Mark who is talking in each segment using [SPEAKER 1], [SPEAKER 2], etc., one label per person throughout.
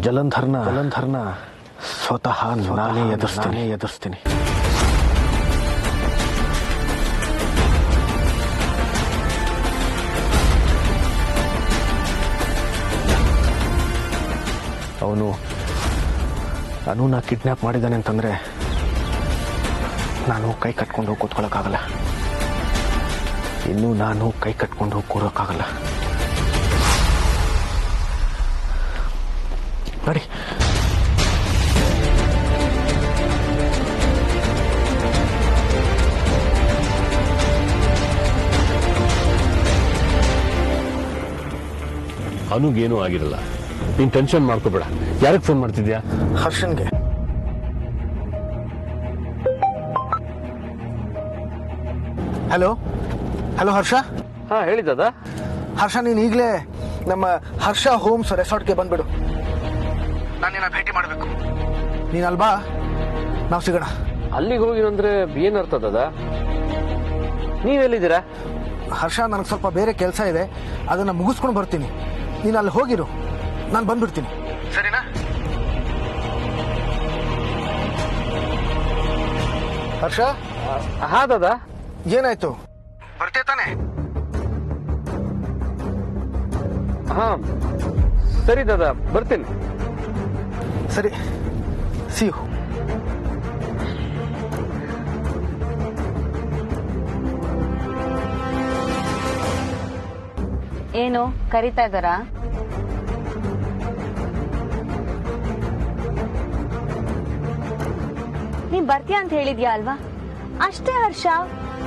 [SPEAKER 1] ಜಲಂಧರ್ನ ಸ್ವತಃ ನಾನೇ ಎದುರಿಸ್ತೀನಿ. ಅವನು ಅನುನ ಕಿಡ್ನಾಪ್ ಮಾಡಿದ್ದಾನೆ ಅಂತಂದ್ರೆ ನಾನು ಕೈ ಕಟ್ಕೊಂಡು ಕೂತ್ಕೊಳ್ಳೋಕ್ಕಾಗಲ್ಲ. ಇನ್ನು ನಾನು ಕೈ ಕಟ್ಕೊಂಡು ಕೂರೋಕ್ಕಾಗಲ್ಲ. ನೋಡಿ,
[SPEAKER 2] ಅನುಗೇನೂ ಆಗಿರಲ್ಲ. ನೀನ್ ಟೆನ್ಷನ್ ಮಾಡ್ಕೋಬೇಡ. ಯಾರಿಗೆ ಫೋನ್ ಮಾಡ್ತಿದ್ಯಾ?
[SPEAKER 1] ಹರ್ಷನ್ಗೆ. ಹಲೋ ಹರ್ಷ.
[SPEAKER 2] ಹಾ, ಹೇಳಿದ
[SPEAKER 1] ಹರ್ಷ, ನೀನ್ ಈಗಲೇ ನಮ್ಮ ಹರ್ಷ ಹೋಮ್ಸ್ ರೆಸಾರ್ಟ್ಗೆ ಬಂದ್ಬಿಡು. ನಾನಿನ್ನ ಭೇಟಿ ಮಾಡಬೇಕು. ನೀನ್ ಅಲ್ಬಾ, ನಾವು ಸಿಗೋಣ.
[SPEAKER 2] ಅಲ್ಲಿಗೆ ಹೋಗಿ ಅಂದ್ರೆ ಏನ್ ಅರ್ಥ ಅದ? ನೀವೆಲ್ಲಿದ್ದೀರಾ?
[SPEAKER 1] ಹರ್ಷ, ನನಗೆ ಸ್ವಲ್ಪ ಬೇರೆ ಕೆಲಸ ಇದೆ, ಅದನ್ನ ಮುಗಿಸ್ಕೊಂಡು ಬರ್ತೀನಿ. ನೀನು ಅಲ್ಲಿ ಹೋಗಿರು, ನಾನು ಬಂದ್ಬಿಡ್ತೀನಿ. ಸರಿನಾ? ಹರ್ಷ.
[SPEAKER 2] ಹಾ ದಾದಾ.
[SPEAKER 1] ಏನಾಯ್ತು? ಬರ್ತೀಯ ತಾನೆ?
[SPEAKER 2] ಹಾ ಸರಿ ದಾದಾ, ಬರ್ತೀನಿ.
[SPEAKER 1] ಸರಿ, ಸಿ ಯು.
[SPEAKER 3] ಏನು ಕರೀತಾ ಇದ್ದಾರಾ? ನೀನ್ ಬರ್ತೀಯ ಅಂತ ಹೇಳಿದ್ಯಾ ಅಲ್ವಾ? ಅಷ್ಟೇ ಹರ್ಷ,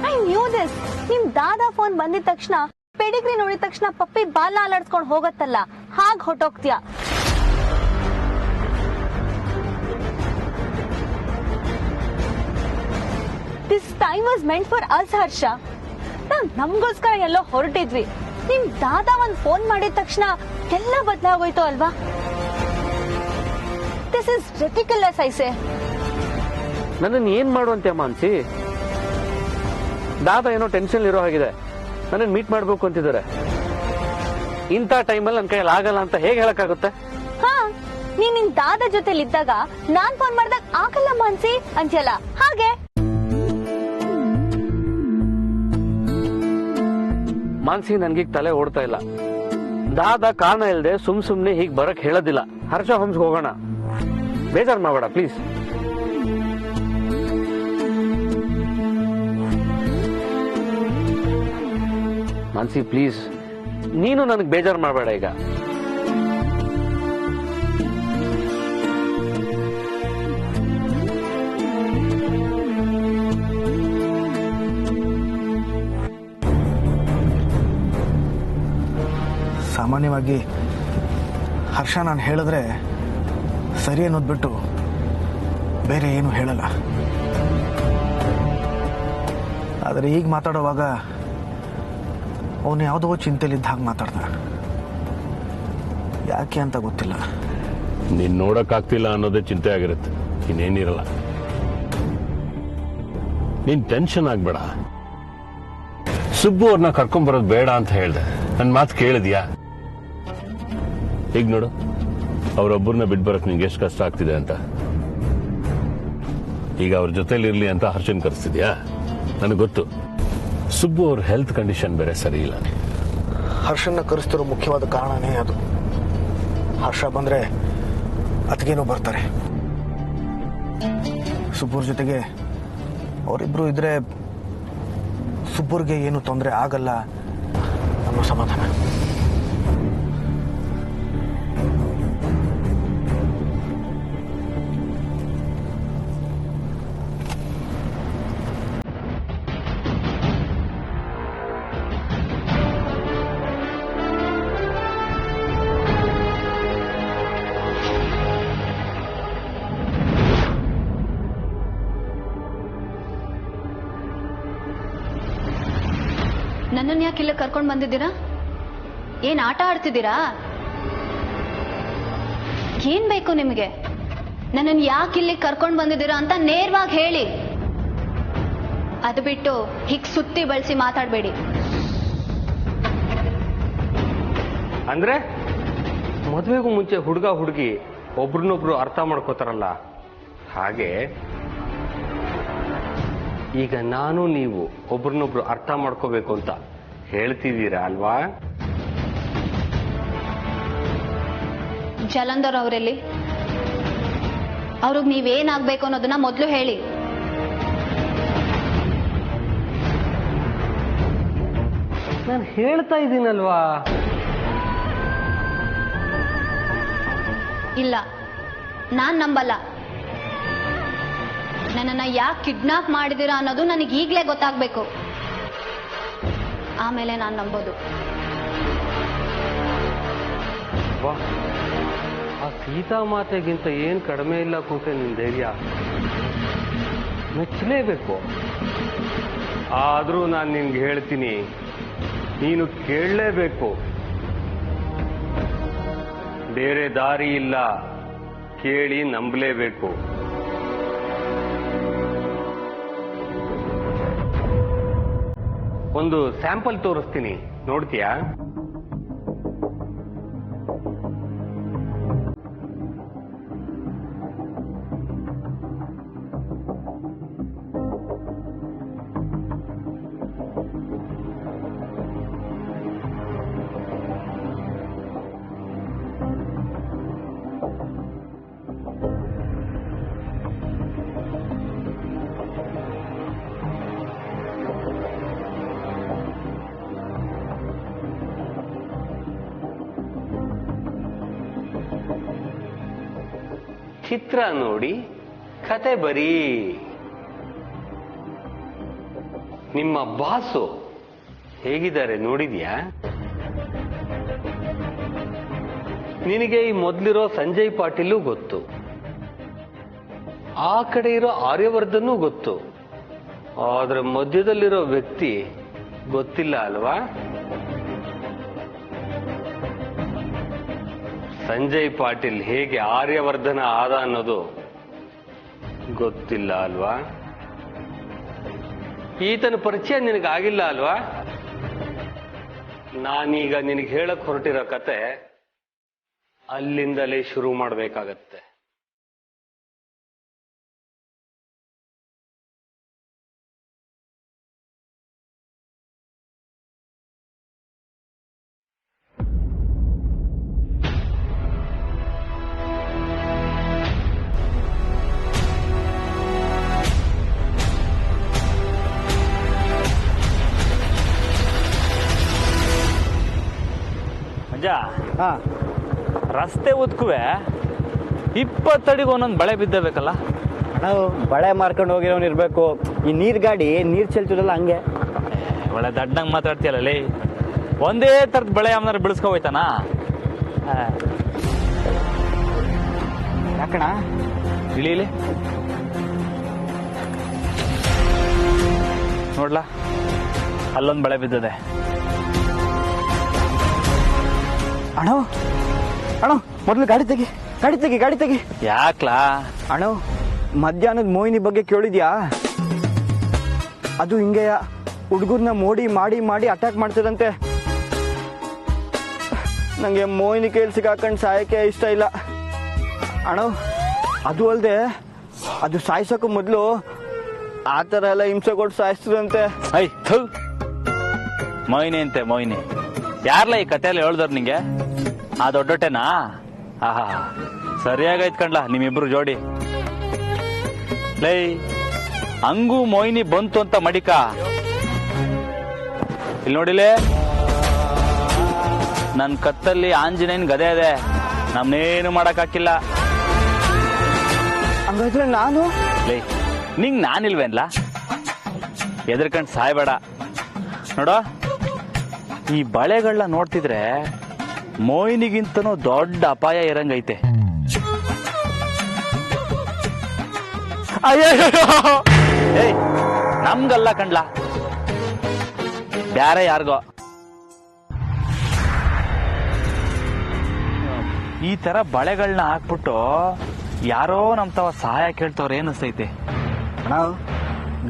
[SPEAKER 3] ಐ ನ್ಯೂ ದಿಸ್. ನಿಮ್ ದಾದಾ ಫೋನ್ ಬಂದಿದ ತಕ್ಷಣ, ಪೆಡಿಗ್ರಿ ನೋಡಿದ ತಕ್ಷಣ ಪಪ್ಪಿ ಬಾಲ ಅಲಾಡ್ಸ್ಕೊಂಡು ಹೋಗತ್ತಲ್ಲ, ಹಾಗ್ ಹೊಟ್ಟೋಗ್ತೀಯ. This time was meant for us Harsha. ನಾವ್ ನಮ್ಗೋಸ್ಕರ ಎಲ್ಲೋ ಹೊರಟಿದ್ವಿ. ನಿಮ್ ದಾದಾ ಒಂದ್ ಫೋನ್ ಮಾಡಿದ ತಕ್ಷಣ ಎಲ್ಲ ಬದಲಾಗೋಯ್ತು ಅಲ್ವಾ? This is ridiculous I say.
[SPEAKER 2] ನನ್ನನ್ನು ಏನ್ ಮಾಡುವಂತೆ ಮಾನ್ಸಿ? ದಾದಾ ಏನೋ ಟೆನ್ಷನ್ ಇರೋ ಹಾಗಿದೆ. ನನ್ನ ಮೀಟ್ ಮಾಡ್ಬೇಕು ಅಂತಿದ್ದಾರೆ. ಇಂಥ ಟೈಮಲ್ಲಿ ನನ್ನ ಕೈಯಲ್ಲಿ ಆಗಲ್ಲ ಅಂತ ಹೇಗೆ ಹೇಳಕ್ಕಾಗುತ್ತೆ?
[SPEAKER 3] ಹಾ, ನೀನ್ ನಿನ್ ದಾದಾ ಜೊತೆಲಿ ಇದ್ದಾಗ ನಾನ್ ಫೋನ್ ಮಾಡ್ದಾಗ ಆಗಲ್ಲ ಮಾನ್ಸಿ ಅಂತ್ಯಲ್ಲ, ಹಾಗೆ.
[SPEAKER 2] ಮಾನ್ಸಿ, ನನ್ಗೀಗ ತಲೆ ಓಡ್ತಾ ಇಲ್ಲ. ದಾದಾ ಕಾರಣ ಇಲ್ಲದೆ ಸುಮ್ನೆ ಹೀಗ್ ಬರಕ್ ಹೇಳೋದಿಲ್ಲ. ಹರ್ಷ ಹೋಮ್ಸ್ಗೆ ಹೋಗೋಣ. ಬೇಜಾರ್ ಮಾಡಬೇಡ ಪ್ಲೀಸ್. ಮಾನ್ಸಿ ಪ್ಲೀಸ್, ನೀನು ನನಗೆ ಬೇಜಾರು ಮಾಡಬೇಡ ಈಗ.
[SPEAKER 1] ಸಾಮಾನ್ಯವಾಗಿ ಹರ್ಷ ನಾನು ಹೇಳಿದ್ರೆ ಸರಿ ಅನ್ನೋದು ಬಿಟ್ಟು ಬೇರೆ ಏನು ಹೇಳಲ್ಲ. ಆದರೆ ಈಗ ಮಾತಾಡುವಾಗ ಅವನು ಯಾವುದೋ ಚಿಂತೆಲಿದ್ದ ಹಾಗೆ ಮಾತಾಡ್ದ. ಯಾಕೆ ಅಂತ ಗೊತ್ತಿಲ್ಲ.
[SPEAKER 2] ನೀನ್ ನೋಡಕ್ಕಾಗ್ತಿಲ್ಲ ಅನ್ನೋದೇ ಚಿಂತೆ ಆಗಿರುತ್ತೆ, ಇನ್ನೇನಿರಲ್ಲ. ನೀನ್ ಟೆನ್ಷನ್ ಆಗ್ಬೇಡ. ಸುಬ್ಬು ಅವ್ರನ್ನ ಕರ್ಕೊಂಡ್ಬರೋದು ಬೇಡ ಅಂತ ಹೇಳ್ದೆ. ನನ್ ಮಾತು ಕೇಳಿದ್ಯಾ? ಈಗ ನೋಡು, ಅವ್ರೊಬ್ಬರನ್ನ ಬಿಟ್ಬರಕ್ ನಿಂಗೆ ಎಷ್ಟು ಕಷ್ಟ ಆಗ್ತಿದೆ ಅಂತ. ಈಗ ಅವ್ರ ಜೊತೆಲಿ ಇರ್ಲಿ ಅಂತ ಹರ್ಷನ್ ಕರೆಸ್ತಿದ್ಯಾ? ನನಗೆ ಗೊತ್ತು, ಸುಬ್ಬು ಅವ್ರ ಹೆಲ್ತ್ ಕಂಡೀಷನ್ ಬೇರೆ ಸರಿ ಇಲ್ಲ.
[SPEAKER 1] ಹರ್ಷನ್ನ ಕರೆಸ್ತಿರೋ ಮುಖ್ಯವಾದ ಕಾರಣನೇ ಅದು. ಹರ್ಷ ಬಂದ್ರೆ ಅತ್ತಿಗೆನೂ ಬರ್ತಾರೆ. ಸುಬ್ಬುರ್ ಜೊತೆಗೆ ಅವರಿಬ್ರು ಇದ್ರೆ ಸುಬ್ಬುರ್ಗೆ ಏನು ತೊಂದರೆ ಆಗಲ್ಲ ಅನ್ನೋ ಸಮಾಧಾನ.
[SPEAKER 3] ನನ್ನನ್ನು ಯಾಕೆ ಇಲ್ಲ ಕರ್ಕೊಂಡು ಬಂದಿದ್ದೀರಾ? ಏನ್ ಆಟ ಆಡ್ತಿದ್ದೀರಾ? ಏನ್ ಬೇಕು ನಿಮಗೆ? ನನ್ನನ್ನು ಯಾಕೆ ಇಲ್ಲಿ ಕರ್ಕೊಂಡು ಬಂದಿದ್ದೀರಾ ಅಂತ ನೇರವಾಗಿ ಹೇಳಿ. ಅದು ಬಿಟ್ಟು ಹೀಗೆ ಸುತ್ತಿ ಬಳಸಿ ಮಾತಾಡಬೇಡಿ.
[SPEAKER 2] ಅಂದ್ರೆ ಮದುವೆಗೂ ಮುಂಚೆ ಹುಡುಗ ಹುಡುಗಿ
[SPEAKER 4] ಒಬ್ರನ್ನೊಬ್ರು ಅರ್ಥ ಮಾಡ್ಕೋತಾರಲ್ಲ ಹಾಗೆ ಈಗ ನಾನು ನೀವು ಒಬ್ರನ್ನೊಬ್ರು ಅರ್ಥ ಮಾಡ್ಕೋಬೇಕು ಅಂತ ಹೇಳ್ತಿದ್ದೀರಾ ಅಲ್ವಾ?
[SPEAKER 5] ಜಲಂಧರ್ ಅವರಲ್ಲಿ ಅವ್ರಿಗೆ ನೀವೇನಾಗ್ಬೇಕು ಅನ್ನೋದನ್ನ ಮೊದಲು ಹೇಳಿ.
[SPEAKER 4] ನಾನು ಹೇಳ್ತಾ ಇದ್ದೀನಲ್ವಾ?
[SPEAKER 5] ಇಲ್ಲ, ನಾನ್ ನಂಬಲ್ಲ. ನನ್ನನ್ನ ಯಾಕೆ ಕಿಡ್ನಾಪ್ ಮಾಡಿದಿರಾ ಅನ್ನೋದು ನನಗೆ ಈಗಲೇ ಗೊತ್ತಾಗ್ಬೇಕು. ಆಮೇಲೆ ನಾನು ನಂಬೋದು.
[SPEAKER 4] ಆ ಸೀತಾ ಮಾತೆಗಿಂತ ಏನ್ ಕಡಿಮೆ ಇಲ್ಲ ಕೂತೆ ನಿನ್ ಧೈರ್ಯ. ಮೆಚ್ಚಲೇಬೇಕು. ಆದ್ರೂ ನಾನು ನಿನ್ಗೆ ಹೇಳ್ತೀನಿ, ನೀನು ಕೇಳಲೇಬೇಕು. ಬೇರೆ ದಾರಿ ಇಲ್ಲ, ಕೇಳಿ ನಂಬಲೇಬೇಕು. ಒಂದು ಸ್ಯಾಂಪಲ್ ತೋರಿಸ್ತೀನಿ, ನೋಡ್ತೀಯಾ? ಚಿತ್ರ ನೋಡಿ ಕತೆ ಬರೀ. ನಿಮ್ಮ ಬಾಸು ಹೇಗಿದ್ದಾರೆ ನೋಡಿದ್ಯಾ? ನಿನಗೆ ಈ ಮೊದಲಿರೋ ಸಂಜಯ್ ಪಾಟೀಲು ಗೊತ್ತು, ಆ ಕಡೆ ಇರೋ ಆರ್ಯವರ್ಧನ್ ಗೊತ್ತು, ಆದ್ರೆ ಮಧ್ಯದಲ್ಲಿರೋ ವ್ಯಕ್ತಿ ಗೊತ್ತಿಲ್ಲ ಅಲ್ವಾ? ಸಂಜಯ್ ಪಾಟೀಲ್ ಹೇಗೆ ಆರ್ಯವರ್ಧನ ಆದ ಅನ್ನೋದು ಗೊತ್ತಿಲ್ಲ ಅಲ್ವಾ? ಈತನ ಪರಿಚಯ ನಿನಗಾಗಿಲ್ಲ ಅಲ್ವಾ? ನಾನೀಗ ನಿನಗೆ ಹೇಳಕ್ ಹೊರಟಿರೋ ಕತೆ ಅಲ್ಲಿಂದಲೇ ಶುರು ಮಾಡಬೇಕಾಗತ್ತೆ.
[SPEAKER 6] ಹಾ,
[SPEAKER 2] ರಸ್ತೆ ಉದ್ಕುವೆ 20 ಅಡಿಗೆ ಒಂದೊಂದು ಬಳೆ ಬಿದ್ದಬೇಕಲ್ಲ.
[SPEAKER 6] ನಾವು ಬಳೆ ಮಾರ್ಕೊಂಡು ಹೋಗಿರೋನ್ ಇರ್ಬೇಕು. ಈ ನೀರ್ ಗಾಡಿ ನೀರ್ ಚೆಲ್ತಿರಲ್ಲ ಹಂಗೆ.
[SPEAKER 2] ಒಳ್ಳೆ ದಡ್ಡಂಗ್ ಮಾತಾಡ್ತೀಯಲ್ಲ ಲೇ. ಒಂದೇ ತರದ ಬಳೆ ಯಾವನಾರ ಬಿಡಿಸ್ಕೊ ಹೋಯ್ತಾನ?
[SPEAKER 6] ಯಾಕಣ
[SPEAKER 2] ಇಳೀಲಿ ನೋಡ್ಲಾ, ಅಲ್ಲೊಂದು ಬಳೆ ಬಿದ್ದದೆ.
[SPEAKER 6] ಅಣ್ಣ ಅಣ್ಣ ಮೊದಲು ಗಾಡಿ ತೆಗಿ, ಗಾಡಿ ತೆಗಿ, ಗಾಡಿ ತೆಗಿ.
[SPEAKER 2] ಯಾಕ್ಲಾ?
[SPEAKER 6] ಅಣ್ಣ ಮಧ್ಯಾಹ್ನದ ಮೋಹಿನಿ ಬಗ್ಗೆ ಕೇಳಿದ್ಯಾ? ಅದು ಹಿಂಗೆ ಹುಡುಗರ್ನ ಮೋಡಿ ಮಾಡಿ ಮಾಡಿ ಅಟ್ಯಾಕ್ ಮಾಡ್ತದಂತೆ. ನಂಗೆ ಮೋಹಿನಿ ಕೈಲಿ ಸಿಗಾಕೊಂಡು ಸಾಯಕ್ಕೆ ಇಷ್ಟ ಇಲ್ಲ ಅಣ್ಣ. ಅದು ಅಲ್ಲದೆ ಅದು ಸಾಯಿಸೋಕ್ಕೂ ಮೊದಲು ಆ ಥರ ಎಲ್ಲ ಹಿಂಸೆ ಕೊಟ್ಟು ಸಾಯಿಸ್ತದಂತೆ.
[SPEAKER 2] ಐ ಥು, ಮೊಯ್ನಿ ಅಂತೆ ಮೊಯ್ನಿ. ಯಾರ್ಲ ಈ ಕಥೆಯಲ್ಲಿ ಹೇಳ್ದವ್ರು ನಿಂಗೆ? ಆ ದೊಡ್ಡೊಟ್ಟೆನಾ? ಆಹಾ, ಸರಿಯಾಗೈತ್ ಕಣ್ಲಾ ನಿಮ್ಮಿಬ್ರು ಜೋಡಿ. ಲೈ, ಹಂಗೂ ಮೊಯ್ನಿ ಬಂತು ಅಂತ ಮಡಿಕ. ಇಲ್ಲಿ ನೋಡಿಲೇ, ನನ್ ಕತ್ತಲ್ಲಿ ಆಂಜನೇಯನ್ ಗದೆ ಇದೆ, ನಮ್ನೇನು ಮಾಡಕ್ ಹಾಕಿಲ್ಲ.
[SPEAKER 6] ಹಂಗಾದ್ರೆ ನಾನು
[SPEAKER 2] ಲೈ, ನಿಂಗ್ ನಾನಿಲ್ವೇನ್ಲಾ? ಎದ್ರಕಂಡ್ ಸಾಯ್ಬೇಡ. ನೋಡೋ, ಈ ಬಳೆಗಳನ್ನ ನೋಡ್ತಿದ್ರೆ ಮೋಹಿನಿಗಿಂತನೂ ದೊಡ್ಡ ಅಪಾಯ ಇರಂಗೈತೆ. ಏಯ್, ನಮ್ಗಲ್ಲ ಕಣ್ಲಾ, ಬ್ಯಾರೆ ಯಾರಿಗೋ. ಈ ತರ ಬಳೆಗಳನ್ನ ಹಾಕ್ಬಿಟ್ಟು ಯಾರೋ ನಮ್ ತವ ಸಹಾಯ ಕೇಳ್ತವ್ರ ಏನಿಸ್ತೈತೆ?
[SPEAKER 6] ಅಣ್ಣ,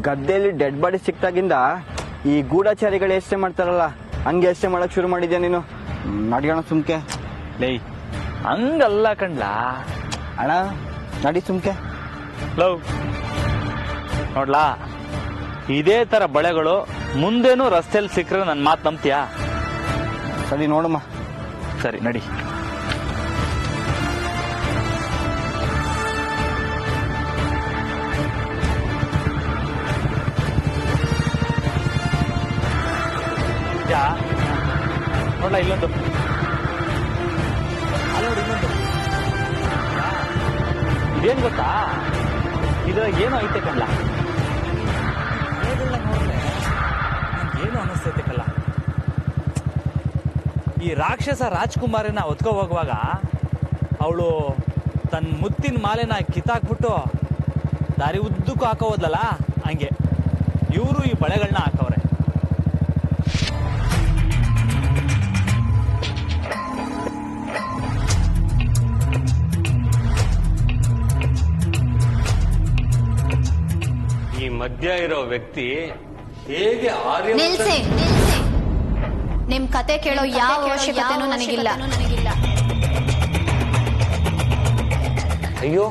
[SPEAKER 6] ಗದ್ದೆಯಲ್ಲಿ ಡೆಡ್ ಬಾಡಿ ಸಿಕ್ತಾಗಿಂದ ಈ ಗೂಢಚಾರಿಗಳು ಎಷ್ಟೇ ಮಾಡ್ತಾರಲ್ಲ ಹಂಗೆ ಎಷ್ಟೇ ಮಾಡಕ್ ಶುರು ಮಾಡಿದ್ಯಾ ನೀನು. ನಡ್ಯೋಣ ಸುಮ್ಕೆ.
[SPEAKER 2] ಲೈ, ಹಂಗಲ್ಲ ಕಣ್ಲಾ,
[SPEAKER 6] ಅಣ್ಣ ನಡಿ ಸುಮ್ಕೆ.
[SPEAKER 2] ಲವ್ ನೋಡ್ಲಾ, ಇದೇ ತರ ಬಳೆಗಳು ಮುಂದೇನು ರಸ್ತೆಯಲ್ಲಿ ಸಿಕ್ಕರೆ ನನ್ನ ಮಾತು ನಂಬ್ತೀಯಾ?
[SPEAKER 6] ಸರಿ ನೋಡಮ್ಮ.
[SPEAKER 2] ಸರಿ ನಡಿ. ನೋಡ್ಲಾ ಇಲ್ಲೊಂದು, ಅಲ್ಲಿ ನೋಡಿ ಇನ್ನೊಂದು. ಇದೇನ್ ಗೊತ್ತಾ, ಇದ್ರಾಗ ಏನೋ ಐತೆ ಕಣ್ಣ. ನೋಡ್ರೆ ಏನು ಅನಿಸ್ತೈತೆ ಕಲ್ಲ. ಈ ರಾಕ್ಷಸ ರಾಜ್ಕುಮಾರಿನ ಹೊತ್ಕೊ ಹೋಗುವಾಗ ಅವಳು ತನ್ನ ಮುತ್ತಿನ ಮಾಲೆನ ಕಿತ್ತಾಕ್ಬಿಟ್ಟು ದಾರಿ ಉದ್ದಕ್ಕೂ ಹಾಕೋ ಹೋದ್ಲಲ್ಲ, ಹಂಗೆ ಇವರು ಈ ಬಳೆಗಳನ್ನ ಹಾಕವ್ರೆ.
[SPEAKER 4] ಈ ಮಧ್ಯ ಇರೋ ವ್ಯಕ್ತಿ ಹೇಗೆ
[SPEAKER 5] ನಿಲ್ಸಿ. ನಿಮ್ ಕತೆ ಕೇಳೋ ಯಾವ ಅವಶ್ಯಕತೆನೂ ನನಗಿಲ್ಲ.
[SPEAKER 4] ಅಯ್ಯೋ,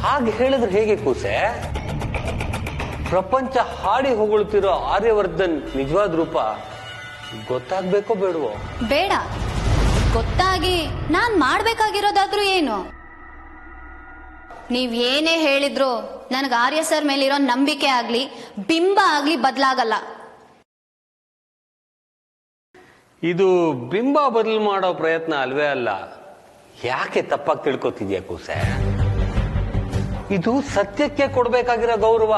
[SPEAKER 4] ಹಾಗೆ ಹೇಳಿದ್ರೆ ಹೇಗೆ ಕೂಸೆ? ಪ್ರಪಂಚ ಹಾಡಿ ಹೊಗಳುತ್ತಿರೋ ಆರ್ಯವರ್ಧನ್ ನಿಜವಾದ ರೂಪ ಗೊತ್ತಾಗ್ಬೇಕೋ ಬೇಡವೋ?
[SPEAKER 5] ಬೇಡ. ಗೊತ್ತಾಗಿ ನಾನ್ ಮಾಡ್ಬೇಕಾಗಿರೋದಾದ್ರೂ ಏನು? ನೀವ್ ಏನೇ ಹೇಳಿದ್ರು ನನಗೆ ಆರ್ಯ ಸರ್ ಮೇಲಿರೋ ನಂಬಿಕೆ ಆಗ್ಲಿ ಬಿಂಬ ಆಗ್ಲಿ ಬದಲಾಗಲ್ಲ.
[SPEAKER 4] ಇದು ಬಿಂಬ ಬದಲು ಮಾಡೋ ಪ್ರಯತ್ನ ಅಲ್ವೇ ಅಲ್ಲ. ಯಾಕೆ ತಪ್ಪಾಗಿ ತಿಳ್ಕೊತಿದ್ಯಾ ಕೂಸೆ? ಇದು ಸತ್ಯಕ್ಕೆ ಕೊಡ್ಬೇಕಾಗಿರೋ ಗೌರವ.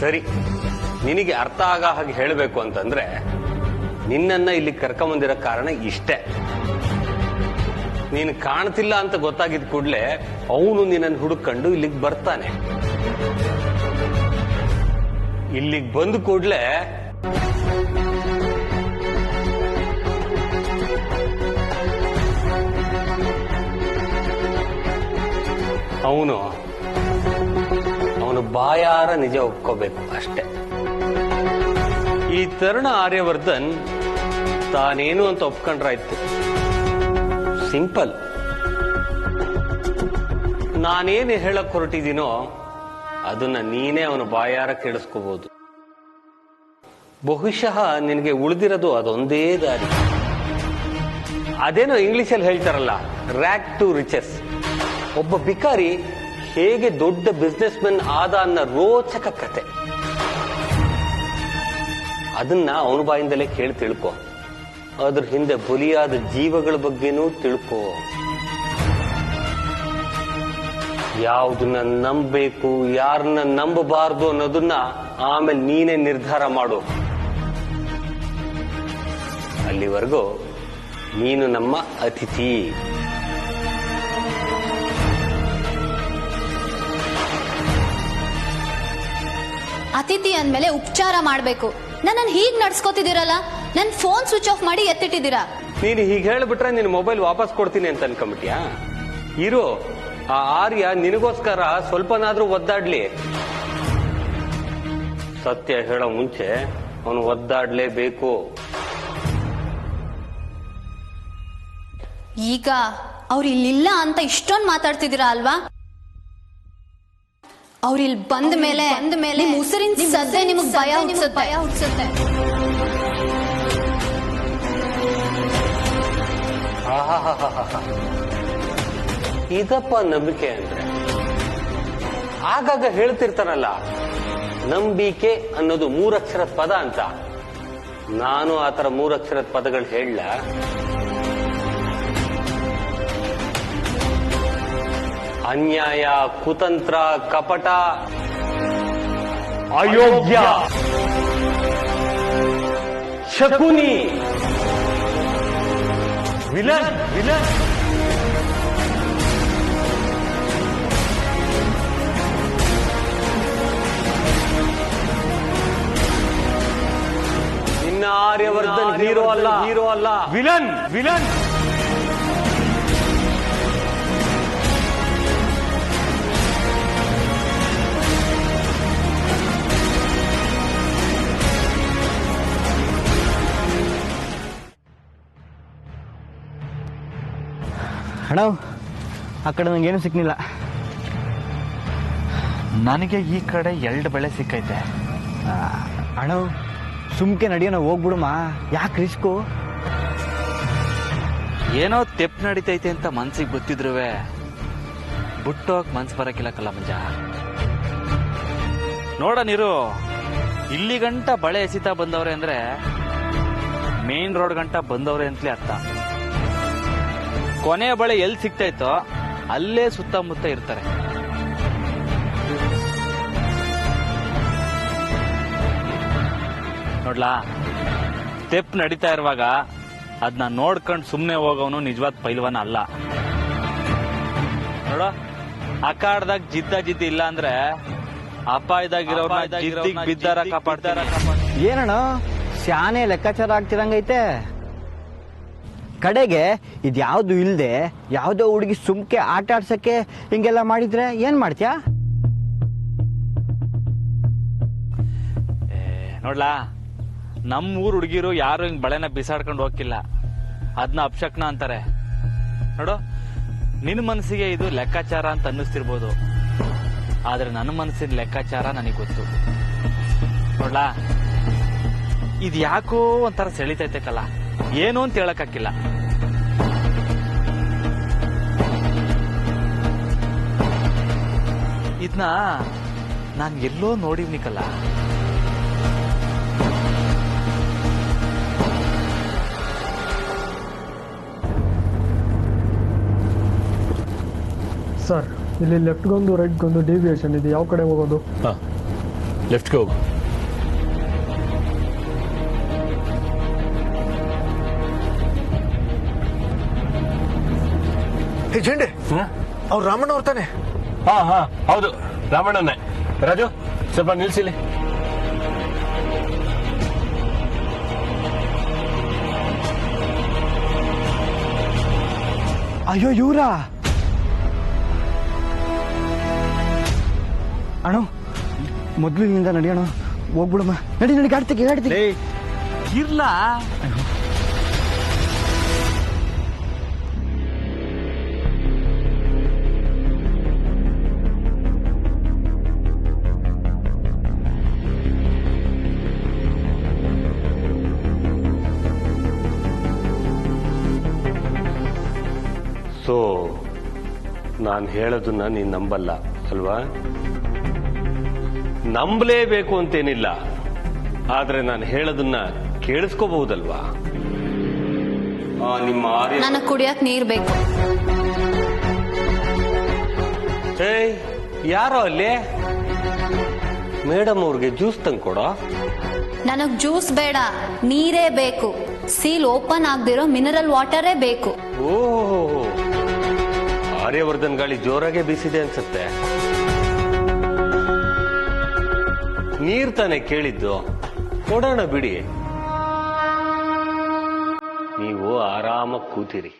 [SPEAKER 4] ಸರಿ, ನಿನಗೆ ಅರ್ಥ ಆಗ ಹಾಗೆ ಹೇಳಬೇಕು ಅಂತಂದ್ರೆ ನಿನ್ನನ್ನ ಇಲ್ಲಿ ಕರ್ಕೊಂಬಂದಿರೋ ಕಾರಣ ಇಷ್ಟೇ. ನೀನು ಕಾಣ್ತಿಲ್ಲ ಅಂತ ಗೊತ್ತಾಗಿದ್ ಕೂಡ್ಲೆ ಅವನು ನಿನ್ನನ್ನು ಹುಡುಕೊಂಡು ಇಲ್ಲಿಗೆ ಬರ್ತಾನೆ. ಇಲ್ಲಿಗೆ ಬಂದ ಕೂಡ್ಲೆ ಅವನು ಬಾಯಾರ ನಿಜ ಒಪ್ಕೋಬೇಕು ಅಷ್ಟೆ. ಈ ತರುಣ ಆರ್ಯವರ್ಧನ್ ತಾನೇನು ಅಂತ ಒಪ್ಕೊಂಡ್ರಾಯ್ತು. ಸಿಂಪಲ್. ನಾನೇನು ಹೇಳಕ್ ಹೊರಟಿದ್ದೀನೋ ಅದನ್ನ ನೀನೇ ಅವನು ಬಾಯಾರ ಕೇಳಿಸ್ಕೋಬಹುದು. ಬಹುಶಃ ನಿನಗೆ ಉಳಿದಿರೋದು ಅದೊಂದೇ ದಾರಿ. ಅದೇನೋ ಇಂಗ್ಲಿಷಲ್ಲಿ ಹೇಳ್ತಾರಲ್ಲ, ರ್ಯಾಕ್ ಟು ರಿಚೆಸ್. ಒಬ್ಬ ಬಿಕಾರಿ ಹೇಗೆ ದೊಡ್ಡ ಬಿಸ್ನೆಸ್ ಮೆನ್ ಆದ ಅನ್ನೋ ರೋಚಕ ಕತೆ. ಅದನ್ನ ಅವನ ಬಾಯಿಂದಲೇ ಕೇಳಿ ತಿಳ್ಕೊ. ಅದ್ರ ಹಿಂದೆ ಬಲಿಯಾದ ಜೀವಗಳ ಬಗ್ಗೆನೂ ತಿಳ್ಕೊ. ಯಾವುದನ್ನ ನಂಬಬೇಕು, ಯಾರನ್ನ ನಂಬಬಾರ್ದು ಅನ್ನೋದನ್ನ ಆಮೇಲೆ ನೀನೇ ನಿರ್ಧಾರ ಮಾಡು. ಅಲ್ಲಿವರೆಗೂ ನೀನು ನಮ್ಮ ಅತಿಥಿ.
[SPEAKER 5] ಅತಿಥಿ ಅಂದ್ಮೇಲೆ ಉಪಚಾರ ಮಾಡ್ಬೇಕು. ನನ್ನನ್ನು ಹೀಗ್ ನಡ್ಸ್ಕೊತಿದ್ದೀರಲ್ಲ, ನನ್ ಫೋನ್ ಸ್ವಿಚ್ ಆಫ್ ಮಾಡಿ ಎತ್ತಿಟ್ಟಿದ್ದೀರಾ.
[SPEAKER 4] ನೀನು ಹೀಗೆ ಹೇಳ್ಬಿಟ್ರೆ ನಿನ್ನ ಮೊಬೈಲ್ ವಾಪಸ್ ಕೊಡ್ತೀನಿ ಅಂತ ಅನ್ಕೊಂಬಿಟ್ಯಾ? ಇರೋ ಆ ಆರ್ಯ ನಿನಗೋಸ್ಕರ ಸ್ವಲ್ಪನಾದ್ರೂ ಒದ್ದಾಡ್ಲಿ. ಸತ್ಯ ಹೇಳೋ ಮುಂಚೆ ಅವನು ಒದ್ದಾಡ್ಲೇಬೇಕು.
[SPEAKER 5] ಈಗ ಅವ್ರು ಇಲ್ಲಿಲ್ಲ ಅಂತ ಇಷ್ಟೊಂದು ಮಾತಾಡ್ತಿದ್ದೀರಾ ಅಲ್ವಾ? ಅವ್ರು ಇಲ್ಲಿ ಬಂದ ಮೇಲೆ ನಿಮ್ ಉಸಿರಿನ ಸದ್ದೆ ನಿಮಗ್ ಭಯ ಹುಟ್ಟಿಸುತ್ತೆ.
[SPEAKER 4] ಇದಪ್ಪ ನಂಬಿಕೆ ಅಂದ್ರೆ. ಆಗಾಗ ಹೇಳ್ತಿರ್ತಾರಲ್ಲ, ನಂಬಿಕೆ ಅನ್ನೋದು 3 ಅಕ್ಷರದ ಪದ ಅಂತ. ನಾನು ಆತರ 3 ಅಕ್ಷರದ ಪದಗಳು ಹೇಳಲ್ಲ. ಅನ್ಯಾಯ, ಕುತಂತ್ರ, ಕಪಟ, ಅಯೋಗ್ಯ, ಶಕುನಿ, ವಿಲನ್. ನಿನ್ನ ಆರ್ಯವರ್ಧನ್ ಹೀರೋ ಅಲ್ಲ, ವಿಲನ್.
[SPEAKER 6] ಅಣ್ಣ ಆ ಕಡೆ ನಂಗೇನು ಸಿಕ್ನಿಲ್ಲ.
[SPEAKER 2] ನನಗೆ ಈ ಕಡೆ 2 ಬೆಳೆ ಸಿಕ್ಕೈತೆ.
[SPEAKER 6] ಅಣ್ಣ ಸುಮ್ಕೆ ನಡಿಯೋಣ, ಹೋಗ್ಬಿಡುಮ, ಯಾಕೆ ರಿಸ್ಕು?
[SPEAKER 2] ಏನೋ ತೆಪ್ಪು ನಡೀತೈತೆ ಅಂತ ಮನ್ಸಿಗೆ ಗೊತ್ತಿದ್ರುವೆ ಬಿಟ್ಟೋಗ್ ಮನ್ಸು ಬರಕಿಲ್ಲ ಕಲ್ಲ ಮಂಜ. ನೋಡ ನೀರು, ಇಲ್ಲಿ ಗಂಟ ಬಳೆ ಎಸಿತಾ ಬಂದವ್ರೆ ಅಂದ್ರೆ ಮೇನ್ ರೋಡ್ ಗಂಟ ಬಂದವ್ರೆ ಅಂತಲೇ ಅರ್ಥ. ಕೊನೆಯ ಬಳೆ ಎಲ್ಲಿ ಸಿಗ್ತೈತೋ ಅಲ್ಲೇ ಸುತ್ತಮುತ್ತ ಇರ್ತಾರೆ. ನೋಡ್ಲಾ, ತೆಪ್ಪು ನಡೀತಾ ಇರುವಾಗ ಅದನ್ನ ನೋಡ್ಕೊಂಡು ಸುಮ್ಮನೆ ಹೋಗೋನು ನಿಜವಾದ ಪೈಲ್ವಾನ ಅಲ್ಲ. ನೋಡ, ಅಖಾಡ್ದಾಗ ಜಿದ್ದಿ ಇಲ್ಲ ಅಂದ್ರೆ ಅಪಾಯದಾಗಿರೋ ಬಿದ್ದಾರ ಕಾಪಾಡ್ತಾರ.
[SPEAKER 6] ಏನಣ್ಣ ಶಾನೆ ಲೆಕ್ಕಾಚಾರ ಆಗ್ತಿರಂಗೈತೆ. ಕಡೆಗೆ ಇದ್ಯಾವ್ದು ಇಲ್ದೆ ಯಾವ್ದೋ ಹುಡುಗಿ ಸುಮ್ಕೆ ಆಟ ಆಡ್ಸಕ್ಕೆ ಹಿಂಗೆಲ್ಲ ಮಾಡಿದ್ರೆ ಏನ್ ಮಾಡ್ತೀಯಾ?
[SPEAKER 2] ನೋಡ್ಲಾ, ನಮ್ಮ ಊರ್ ಹುಡುಗಿರು ಯಾರು ಹಿಂಗ್ ಬಳೆನ ಬಿಸಾಡ್ಕೊಂಡು ಹೋಗಿಲ್ಲ, ಅದನ್ನ ಅಪಶಕ್ನ ಅಂತಾರೆ. ನೋಡು, ನಿನ್ನ ಮನಸ್ಸಿಗೆ ಇದು ಲೆಕ್ಕಾಚಾರ ಅಂತ ಅನ್ನಿಸ್ತಿರ್ಬೋದು, ಆದ್ರೆ ನನ್ನ ಮನಸ್ಸಿನ ಲೆಕ್ಕಾಚಾರ ನನಗೆ ಗೊತ್ತು. ನೋಡ್ಲಾ, ಇದು ಯಾಕೋ ಒಂಥರ ಸೆಳಿತೈತೆ ಕಲ್ಲ, ಏನು ಅಂತ ಹೇಳಕ್ಕಾಗಿಲ್ಲ. ಇದನ್ನ ನಾನು ಎಲ್ಲೋ ನೋಡಿವ್ನಿ ಕಲ್ಲ.
[SPEAKER 7] ಸರ್, ಇಲ್ಲಿ ಲೆಫ್ಟ್ಗೊಂದು ರೈಟ್ಗೊಂದು ಡಿವಿಯೇಷನ್ ಇದೆ, ಯಾವ ಕಡೆ ಹೋಗೋದು?
[SPEAKER 8] ಲೆಫ್ಟ್ಗೆ ಹೋಗು.
[SPEAKER 1] ಹೇ ಜೆಂಡೆ, ಅವ್ರು ರಾಮಣ್ಣ ಅವ್ರ ತಾನೆ?
[SPEAKER 8] ಹಾ ಹೌದು, ರಾಮಣ್ಣನೇ. ರಾಜು ಸ್ವಲ್ಪ ನಿಲ್ಸಿಲಿ.
[SPEAKER 6] ಅಯ್ಯೋ ಇವ್ರ ಅಣ್ಣ, ಮೊದ್ಲು ಇಲ್ಲಿಂದ ನಡಿಯೋಣ, ಹೋಗ್ಬಿಡಮ್ಮ. ನಡಿ ಗಾಡ್ತಿಗೆ
[SPEAKER 2] ಇರ್ಲ
[SPEAKER 4] ಸೊ ನಾನು ಹೇಳೋದನ್ನ ನೀನ್ ನಂಬಲ್ಲ ಅಲ್ವಾ? ನಂಬಲೇಬೇಕು ಅಂತೇನಿಲ್ಲ, ಆದ್ರೆ ನಾನು ಹೇಳೋದನ್ನ ಕೇಳಿಸ್ಕೋಬಹುದಲ್ವಾ? ನಿಮ್ಮ
[SPEAKER 5] ನನಗ್ ಕುಡಿಯಕ್ ನೀರ್ ಬೇಕು.
[SPEAKER 4] ಏಯ್, ಯಾರೋ ಅಲ್ಲಿ ಮೇಡಮ್ ಅವ್ರಿಗೆ ಜ್ಯೂಸ್ ತಂದು ಕೊಡೋ.
[SPEAKER 5] ನನಗ್ ಜ್ಯೂಸ್ ಬೇಡ, ನೀರೇ ಬೇಕು. ಸೀಲ್ ಓಪನ್ ಆಗದಿರೋ ಮಿನರಲ್ ವಾಟರೇ ಬೇಕು.
[SPEAKER 4] ಓಹೋ, ಆರ್ಯವರ್ಧನ್ ಗಾಳಿ ಜೋರಾಗೆ ಬೀಸಿದೆ ಅನ್ಸುತ್ತೆ. ನೀರ್ ತಾನೆ ಕೇಳಿದ್ದು, ಕೊಡೋಣ ಬಿಡಿ. ನೀವು ಆರಾಮಾಗಿ ಕೂತಿರಿ.